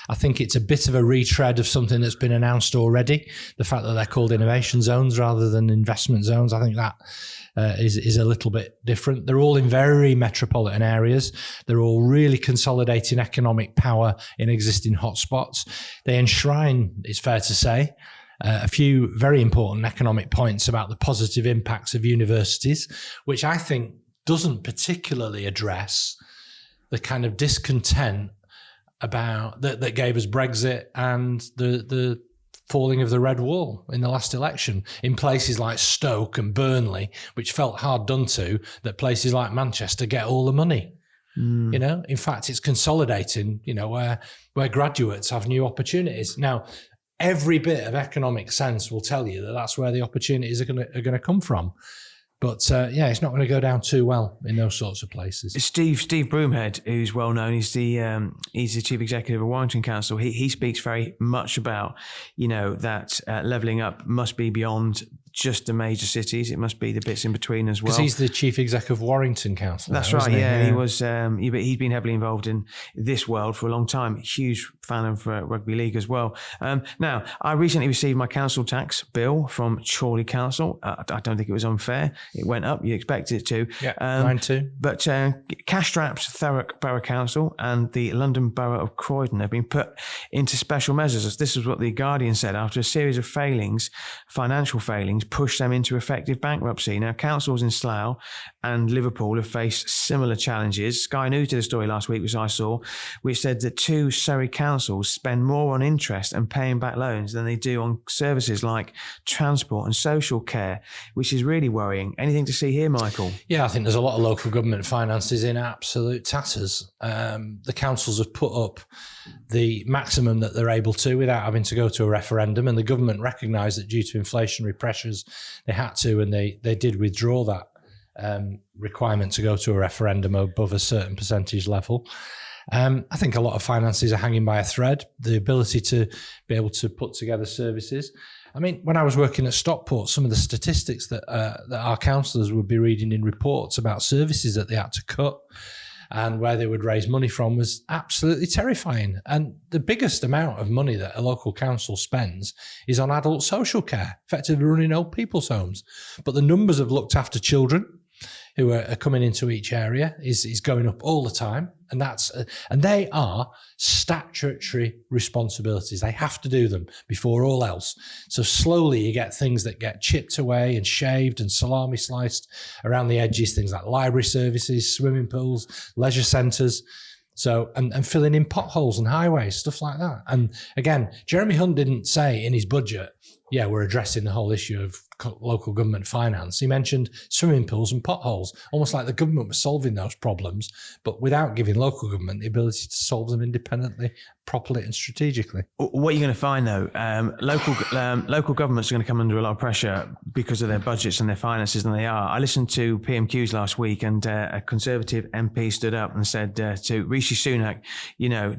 S1: I think it's a bit of a retread of something that's been announced already. The fact that they're called innovation zones rather than investment zones, I think that is a little bit different. They're all in very metropolitan areas. They're all really consolidating economic power in existing hotspots. They enshrine, it's fair to say, a few very important economic points about the positive impacts of universities, which I think doesn't particularly address the kind of discontent about that gave us Brexit and the falling of the Red Wall in the last election in places like Stoke and Burnley, which felt hard done to, that places like Manchester get all the money. In fact, it's consolidating, where graduates have new opportunities. Now, every bit of economic sense will tell you that that's where the opportunities are going to come from. But it's not going to go down too well in those sorts of places.
S2: Steve Broomhead, who's well known, he's the chief executive of Warrington Council. He speaks very much about, that levelling up must be beyond just the major cities. It must be the bits in between as well.
S1: Because he's the chief exec of Warrington Council.
S2: That's right. Yeah, he was. He's been heavily involved in this world for a long time. Huge fan of rugby league as well. Now, I recently received my council tax bill from Chorley Council. I don't think it was unfair. It went up. You expected it to.
S1: Yeah, mine too.
S2: But Castrap's Thurrock Borough Council and the London Borough of Croydon have been put into special measures. This is what the Guardian said after a series of financial failings, pushed them into effective bankruptcy. Now, councils in Slough and Liverpool have faced similar challenges. Sky News did a story last week, which I saw, which said that 2 Surrey councils spend more on interest and paying back loans than they do on services like transport and social care, which is really worrying. Anything to see here, Michael?
S1: Yeah, I think there's a lot of local government finances in absolute tatters. The councils have put up the maximum that they're able to without having to go to a referendum, and the government recognised that due to inflationary pressures they had to, and they did withdraw that requirement to go to a referendum above a certain percentage level. I think a lot of finances are hanging by a thread, the ability to be able to put together services. I mean, when I was working at Stockport, some of the statistics that our councillors would be reading in reports about services that they had to cut and where they would raise money from was absolutely terrifying. And the biggest amount of money that a local council spends is on adult social care, effectively running old people's homes. But the numbers of looked after children who are coming into each area is going up all the time. And they are statutory responsibilities. They have to do them before all else. So slowly you get things that get chipped away and shaved and salami sliced around the edges, things like library services, swimming pools, leisure centres. So, and filling in potholes and highways, stuff like that. And again, Jeremy Hunt didn't say in his budget, yeah, we're addressing the whole issue of local government finance. He mentioned swimming pools and potholes, almost like the government was solving those problems, but without giving local government the ability to solve them independently, properly and strategically.
S2: What you're going to find, though, local governments are going to come under a lot of pressure because of their budgets and their finances, and they are. I listened to PMQs last week, and a Conservative MP stood up and said to Rishi Sunak,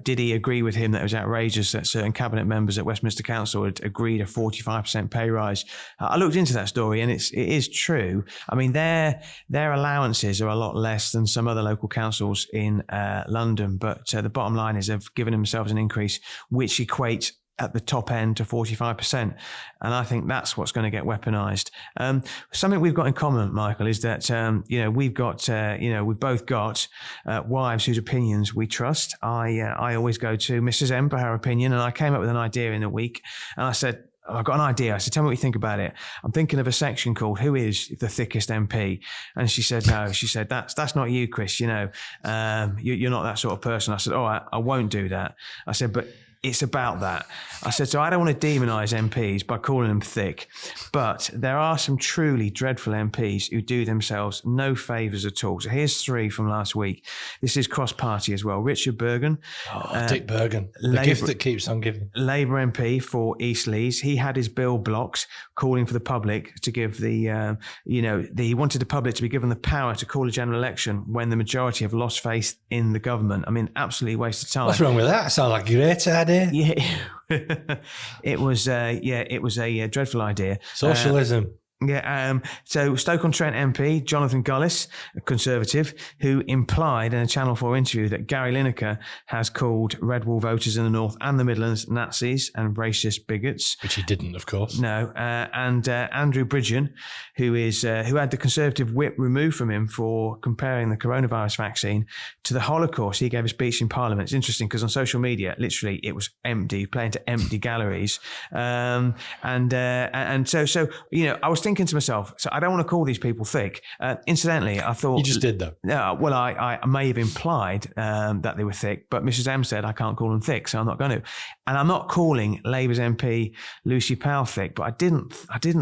S2: did he agree with him that it was outrageous that certain cabinet members at Westminster Council had agreed a 45% pay rise? I looked into that story, and it is true. I mean, their allowances are a lot less than some other local councils in London, but the bottom line is they've given themselves an increase which equates at the top end to 45%. And I think that's what's going to get weaponized. Something we've got in common, Michael, is that, we've both got wives whose opinions we trust. I always go to Mrs. M for her opinion. And I came up with an idea in the week, and I said, I've got an idea. I said, tell me what you think about it. I'm thinking of a section called "Who is the thickest MP?" And she said, no. She said, that's not you, Chris. You're not that sort of person. I said, I won't do that. I said, but it's about that. I said, so I don't want to demonise MPs by calling them thick, but there are some truly dreadful MPs who do themselves no favours at all. So here's 3 from last week. This is cross-party as well. Richard Bergen.
S1: Dick Bergen. The gift that keeps on giving.
S2: Labour MP for East Lees. He had his bill blocked, calling for the public to give he wanted the public to be given the power to call a general election when the majority have lost faith in the government. I mean, absolutely waste of time.
S1: What's wrong with that? Sounds like a great idea.
S2: Yeah, it was a dreadful idea.
S1: Socialism.
S2: So Stoke-on-Trent MP Jonathan Gullis, a Conservative, who implied in a Channel 4 interview that Gary Lineker has called Red Wall voters in the North and the Midlands Nazis and racist bigots.
S1: Which he didn't, of course.
S2: No. And Andrew Bridgen, who had the Conservative whip removed from him for comparing the coronavirus vaccine to the Holocaust. He gave a speech in Parliament. It's interesting because on social media, literally, it was empty, playing to empty galleries. So I was thinking to myself, so I don't want to call these people thick. Incidentally, I thought...
S1: You just did, though.
S2: Well, I may have implied that they were thick, but Mrs. M said I can't call them thick, so I'm not going to. And I'm not calling Labour's MP Lucy Powell thick, but I didn't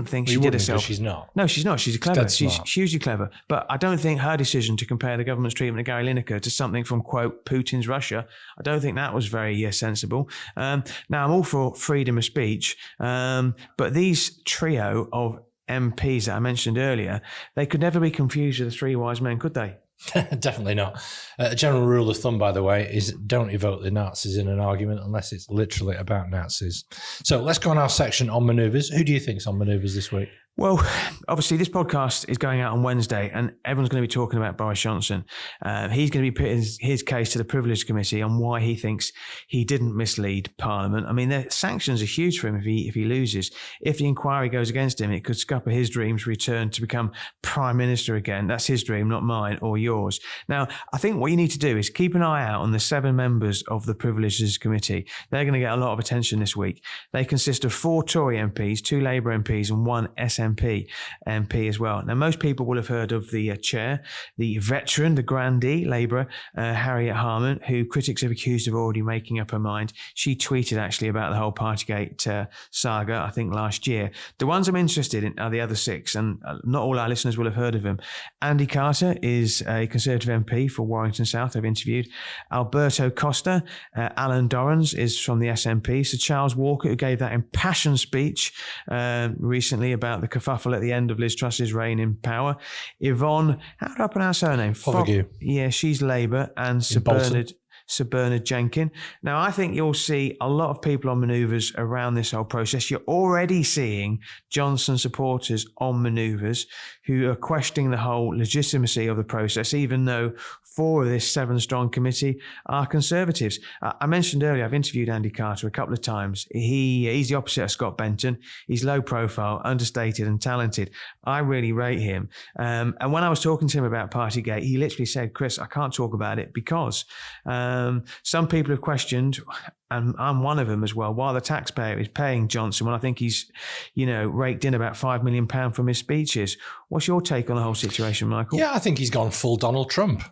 S2: think she did herself...
S1: She's not.
S2: No, she's not. She's clever. She's hugely clever. But I don't think her decision to compare the government's treatment of Gary Lineker to something from, quote, Putin's Russia, I don't think that was very sensible. Now, I'm all for freedom of speech, but these trio of MPs that I mentioned earlier, they could never be confused with the 3 wise men, could they?
S1: Definitely not. A general rule of thumb, by the way, is don't evoke the Nazis in an argument unless it's literally about Nazis. So let's go on our section on manoeuvres. Who do you think's on manoeuvres this week?
S2: Well, obviously, this podcast is going out on Wednesday, and everyone's going to be talking about Boris Johnson. He's going to be putting his case to the Privilege Committee on why he thinks he didn't mislead Parliament. I mean, the sanctions are huge for him if he loses. If the inquiry goes against him, it could scupper his dreams return to become Prime Minister again. That's his dream, not mine or yours. Now, I think what you need to do is keep an eye out on the 7 members of the Privileges Committee. They're going to get a lot of attention this week. They consist of 4 Tory MPs, 2 Labour MPs, and 1 SNP MP as well. Now, most people will have heard of the chair, the veteran, the grandee, Labour, Harriet Harman, who critics have accused of already making up her mind. She tweeted actually about the whole Partygate saga, I think last year. The ones I'm interested in are the other 6, and not all our listeners will have heard of him. Andy Carter is a Conservative MP for Warrington South, I've interviewed. Alberto Costa, Alan Dorrans is from the SNP. Sir Charles Walker, who gave that impassioned speech recently about the kerfuffle at the end of Liz Truss's reign in power. Yvonne, how do I pronounce her name?
S1: Fotheringham.
S2: Yeah, she's Labour. And Sir Bernard Jenkin. Now, I think you'll see a lot of people on manoeuvres around this whole process. You're already seeing Johnson supporters on manoeuvres who are questioning the whole legitimacy of the process, even though 4 of this 7-strong committee are Conservatives. I mentioned earlier, I've interviewed Andy Carter a couple of times. He's the opposite of Scott Benton. He's low profile, understated and talented. I really rate him. And when I was talking to him about Partygate, he literally said, Chris, I can't talk about it because some people have questioned, and I'm one of them as well, while the taxpayer is paying Johnson when I think he's, raked in about £5 million from his speeches. What's your take on the whole situation, Michael?
S1: Yeah, I think he's gone full Donald Trump.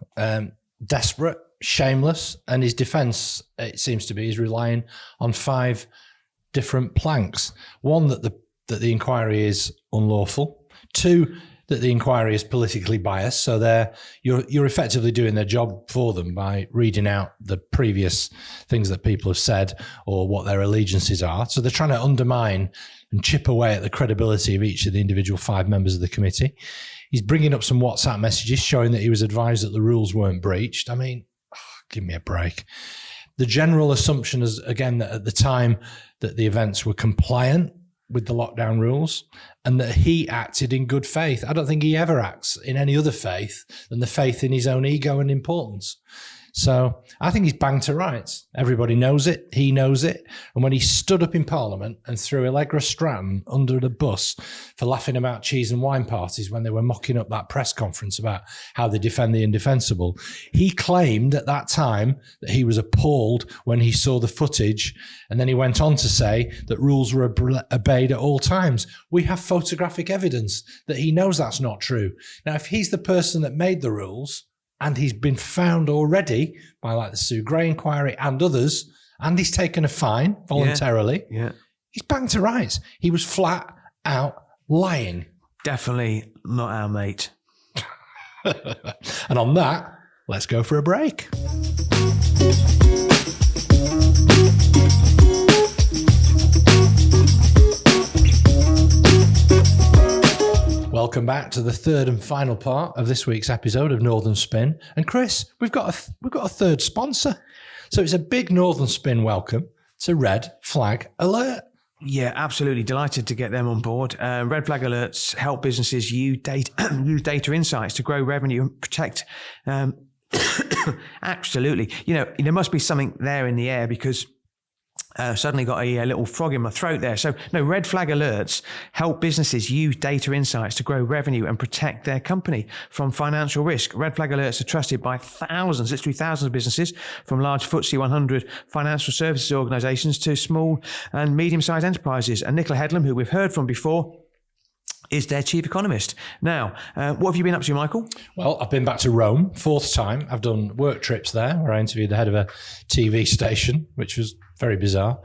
S1: Desperate, shameless, and his defence, it seems to be, is relying on 5 different planks. 1, that the inquiry is unlawful. 2, that the inquiry is politically biased. So you're effectively doing their job for them by reading out the previous things that people have said or what their allegiances are. So they're trying to undermine and chip away at the credibility of each of the individual 5 members of the committee. He's bringing up some WhatsApp messages showing that he was advised that the rules weren't breached. I mean, give me a break. The general assumption is, again, that at the time that the events were compliant with the lockdown rules and that he acted in good faith. I don't think he ever acts in any other faith than the faith in his own ego and importance. So I think he's banged to rights. Everybody knows it. He knows it. And when he stood up in Parliament and threw Allegra Stratton under the bus for laughing about cheese and wine parties when they were mocking up that press conference about how they defend the indefensible, he claimed at that time that he was appalled when he saw the footage. And then he went on to say that rules were obeyed at all times. We have photographic evidence that he knows that's not true. Now, if he's the person that made the rules, and he's been found already by like the Sue Gray inquiry and others, and he's taken a fine voluntarily, he's banged to rights. He was flat out lying.
S2: Definitely not our mate.
S1: And on that, let's go for a break. Welcome back to the third and final part of this week's episode of Northern Spin. And Chris, we've got a third sponsor. So it's a big Northern Spin welcome to Red Flag Alert.
S2: Yeah, absolutely. Delighted to get them on board. Red Flag Alerts help businesses use data insights to grow revenue and protect. Absolutely. There must be something there in the air because suddenly got a little frog in my throat there. So, no, Red Flag Alerts help businesses use data insights to grow revenue and protect their company from financial risk. Red Flag Alerts are trusted by thousands, literally thousands of businesses, from large FTSE 100 financial services organisations to small and medium-sized enterprises. And Nicola Headlam, who we've heard from before, is their chief economist. Now, what have you been up to, Michael?
S1: Well, I've been back to Rome, fourth time. I've done work trips there where I interviewed the head of a TV station, which was very bizarre.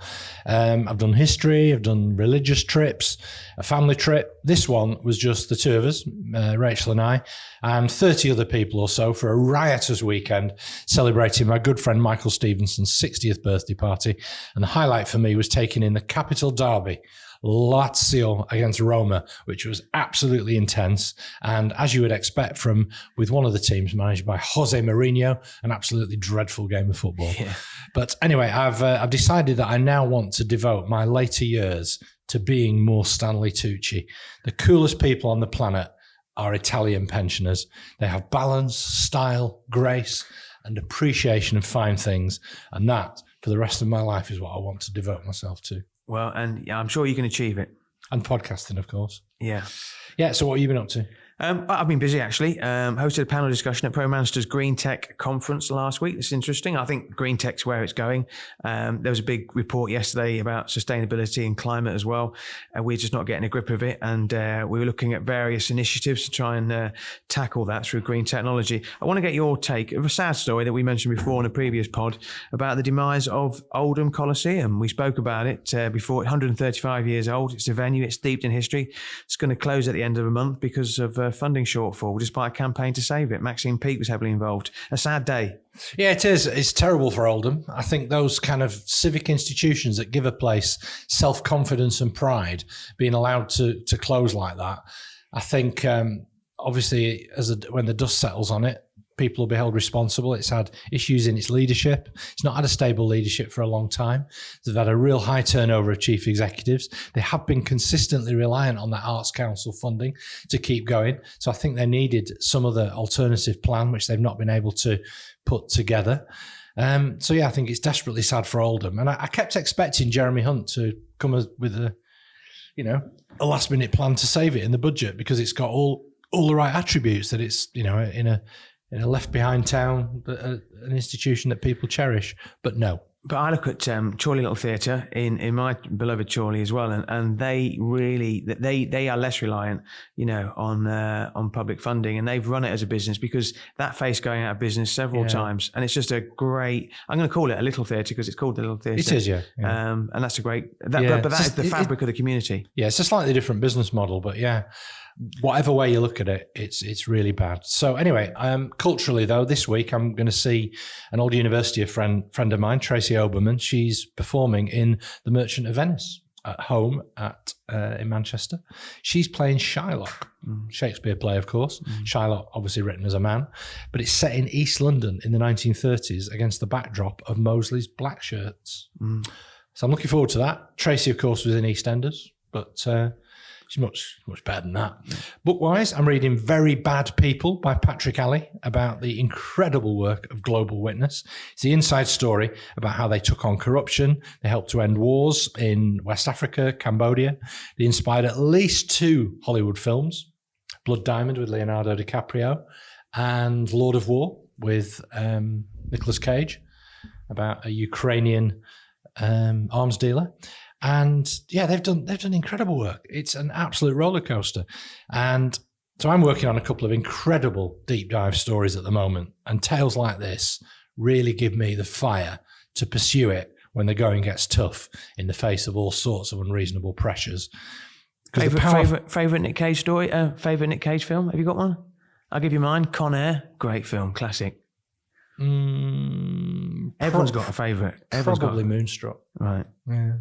S1: I've done history, I've done religious trips, a family trip. This one was just the two of us, Rachel and I, and 30 other people or so for a riotous weekend celebrating my good friend Michael Stevenson's 60th birthday party. And the highlight for me was taking in the capital derby, Lazio against Roma, which was absolutely intense. And as you would expect with one of the teams managed by Jose Mourinho, an absolutely dreadful game of football. Yeah. But anyway, I've decided that I now want to devote my later years to being more Stanley Tucci. The coolest people on the planet are Italian pensioners. They have balance, style, grace, and appreciation of fine things. And that, for the rest of my life, is what I want to devote myself to.
S2: Well, and I'm sure you can achieve it.
S1: And podcasting, of course.
S2: Yeah.
S1: Yeah, so what have you been up to?
S2: I've been busy, actually. Hosted a panel discussion at ProManster's Green Tech conference last week. It's interesting. I think green tech's where it's going. There was a big report yesterday about sustainability and climate as well. We're just not getting a grip of it. And we were looking at various initiatives to try and tackle that through green technology. I want to get your take of a sad story that we mentioned before in a previous pod about the demise of Oldham Coliseum. We spoke about it before. 135 years old. It's a venue. It's steeped in history. It's going to close at the end of the month because of funding shortfall, despite a campaign to save it. Maxine Peake was heavily involved. A sad day.
S1: Yeah, it is. It's terrible for Oldham. I think those kind of civic institutions that give a place self-confidence and pride, being allowed to close like that, I think obviously when the dust settles on it, people will be held responsible. It's had issues in its leadership. It's not had a stable leadership for a long time. They've had a real high turnover of chief executives. They have been consistently reliant on that Arts Council funding to keep going. So I think they needed some other alternative plan, which they've not been able to put together. So yeah, I think it's desperately sad for Oldham. And I kept expecting Jeremy Hunt to come with a last minute plan to save it in the budget, because it's got all the right attributes, that it's, in a left behind town, an institution that people cherish, but no.
S2: But I look at Chorley Little Theatre in my beloved Chorley as well, and they really they are less reliant, on public funding, and they've run it as a business, because that face going out of business several times, and it's just a great. I'm going to call it a little theatre because it's called the Little Theatre.
S1: It is, yeah.
S2: And that's a great. But that is the fabric of the community. Yeah,
S1: it's a slightly different business model, but yeah. Whatever way you look at it, it's really bad. So anyway, culturally though, this week I'm going to see an old university friend of mine, Tracy Oberman. She's performing in The Merchant of Venice at home in Manchester. She's playing Shylock, Shakespeare play, of course. Shylock, obviously written as a man, but it's set in East London in the 1930s against the backdrop of Mosley's Black Shirts. So I'm looking forward to that. Tracy, of course, was in EastEnders, but She's much better than that. Book-wise, I'm reading Very Bad People by Patrick Alley about the incredible work of Global Witness. It's the inside story about how they took on corruption. They helped to end wars in West Africa, Cambodia. They inspired at least 2 Hollywood films, Blood Diamond with Leonardo DiCaprio and Lord of War with Nicolas Cage, about a Ukrainian arms dealer. And yeah, they've done incredible work. It's an absolute roller coaster. And so I'm working on a couple of incredible deep dive stories at the moment. And tales like this really give me the fire to pursue it when the going gets tough in the face of all sorts of unreasonable pressures.
S2: Favorite Nick Cage story? Favorite Nick Cage film? Have you got one? I'll give you mine. Con Air, great film, classic. Everyone's got a favourite.
S1: Probably Moonstruck.
S2: Right.
S1: Yeah.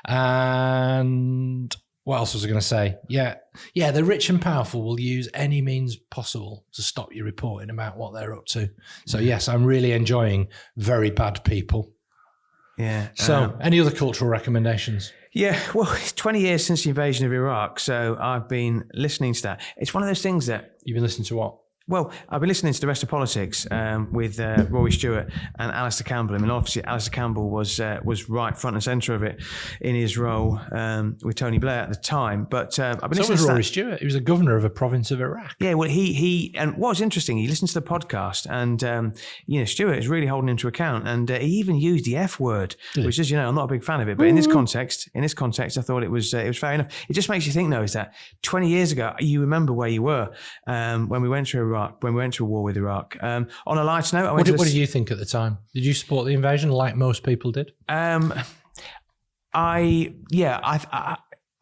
S1: And what else was I going to say? Yeah, the rich and powerful will use any means possible to stop you reporting about what they're up to. So yes, I'm really enjoying Very Bad People.
S2: Yeah.
S1: So any other cultural recommendations?
S2: Yeah, well, it's 20 years since the invasion of Iraq, so I've been listening to that. It's one of those things that...
S1: You've been listening to what?
S2: Well, I've been listening to The Rest of Politics with Rory Stewart and Alistair Campbell. I mean, obviously, Alistair Campbell was right front and centre of it in his role with Tony Blair at the time. But I've been listening to
S1: Rory Stewart. He was a governor of a province of Iraq.
S2: Yeah, well, he and what was interesting, he listened to the podcast, and Stewart is really holding him to account, and he even used the F word, which is, I'm not a big fan of it, but in this context, I thought it was fair enough. It just makes you think, though, is that 20 years ago, you remember where you were when we went to Iraq. When we went to a war with Iraq. On a lighter note,
S1: what did you think at the time? Did you support the invasion like most people did?
S2: I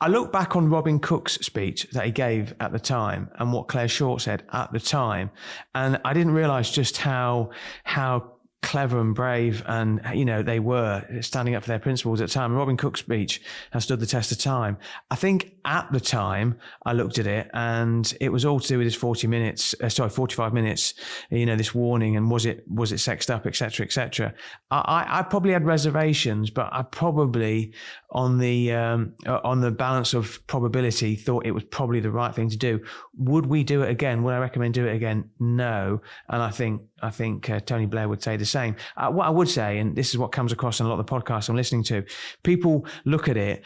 S2: look back on Robin Cook's speech that he gave at the time and what Claire Short said at the time, and I didn't realise just how clever and brave and they were standing up for their principles at the time. Robin Cook's speech has stood the test of time. I think at the time I looked at it and it was all to do with this 45 minutes, this warning, and was it sexed up, etc., etc. I probably had reservations, but I probably on the balance of probability thought it was probably the right thing to do. Would we do it again? Would I recommend do it again? No. And I think Tony Blair would say the same. What I would say, and this is what comes across in a lot of the podcasts I'm listening to, people look at it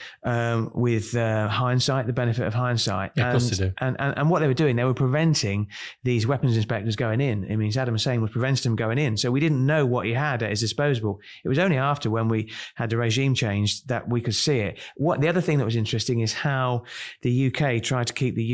S2: with hindsight, the benefit of hindsight.
S1: Yeah, of course they do.
S2: And what they were doing, they were preventing these weapons inspectors going in. I mean, Saddam Hussein was preventing them going in. So we didn't know what he had at his disposal. It was only after when we had the regime changed that we could see it. The other thing that was interesting is how the UK tried to keep the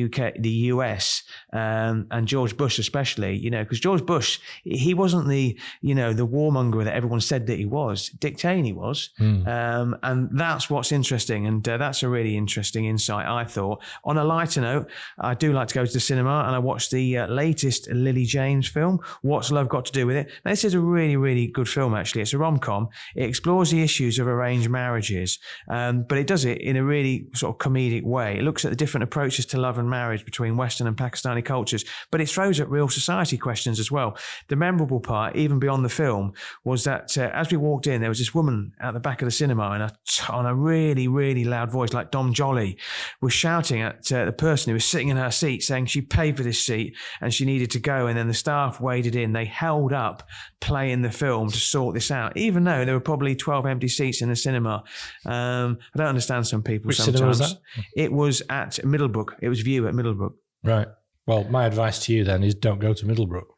S2: US, and George Bush especially, because George Bush, he wasn't the warmonger that everyone said that he was. Dick Cheney was. And that's what's interesting. And that's a really interesting insight, I thought. On a lighter note, I do like to go to the cinema, and I watched the latest Lily James film, What's Love Got to Do with It? Now, this is a really, really good film, actually. It's a rom-com. It explores the issues of arranged marriages, but it does it in a really sort of comedic way. It looks at the different approaches to love and marriage between Western and Pakistani cultures, but it throws at real society questions as well. The memorable part, even beyond the film, was that as we walked in, there was this woman at the back of the cinema, and on a really, really loud voice, like Dom Jolly, was shouting at the person who was sitting in her seat, saying she paid for this seat and she needed to go. And then the staff waded in. They held up playing the film to sort this out, even though there were probably 12 empty seats in the cinema. I don't understand some people.
S1: Which
S2: sometimes.
S1: cinema was that?
S2: It was at Middlebrook. It was View at Middlebrook.
S1: Right. Well, my advice to you then is don't go to Middlebrook.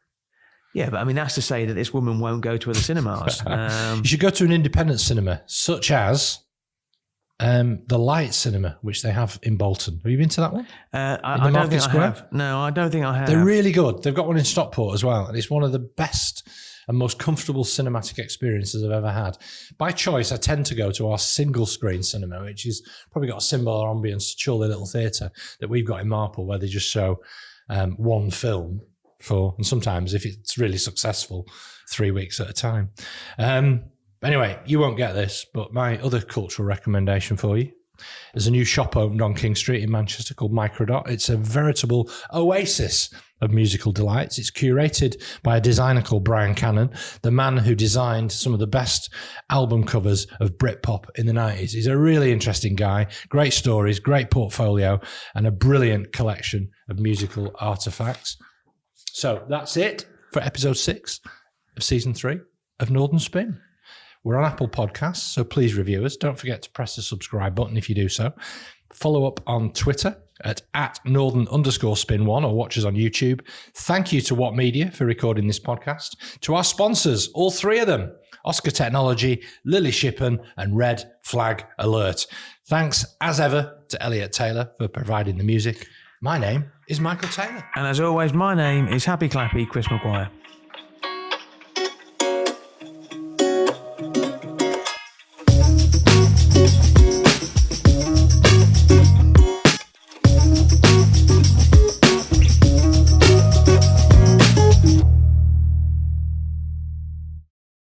S2: Yeah, but I mean, that's to say that this woman won't go to other cinemas.
S1: You should go to an independent cinema, such as the Light Cinema, which they have in Bolton. Have you been to that one?
S2: I don't think I have. No, I don't think I have.
S1: They're really good. They've got one in Stockport as well, and it's one of the best and most comfortable cinematic experiences I've ever had. By choice, I tend to go to our single screen cinema, which is probably got a similar ambience to Chorley Little Theatre that we've got in Marple, where they just show one film for, and sometimes if it's really successful, 3 weeks at a time. Anyway, you won't get this, but my other cultural recommendation for you is a new shop opened on King Street in Manchester called Microdot. It's a veritable oasis of musical delights. It's curated by a designer called Brian Cannon, the man who designed some of the best album covers of Britpop in the 90s. He's a really interesting guy, great stories, great portfolio, and a brilliant collection of musical artifacts. So that's it for episode 6 of season 3 of Northern Spin. We're on Apple Podcasts, so please review us. Don't forget to press the subscribe button if you do so. Follow up on Twitter at @Northern_Spin1 or watch us on YouTube. Thank you to What Media for recording this podcast. To our sponsors, all 3 of them, Oscar Technology, Lily Shippen, and Red Flag Alert. Thanks, as ever, to Elliot Taylor for providing the music. My name is Michael Taylor.
S2: And as always, my name is Happy Clappy Chris Maguire.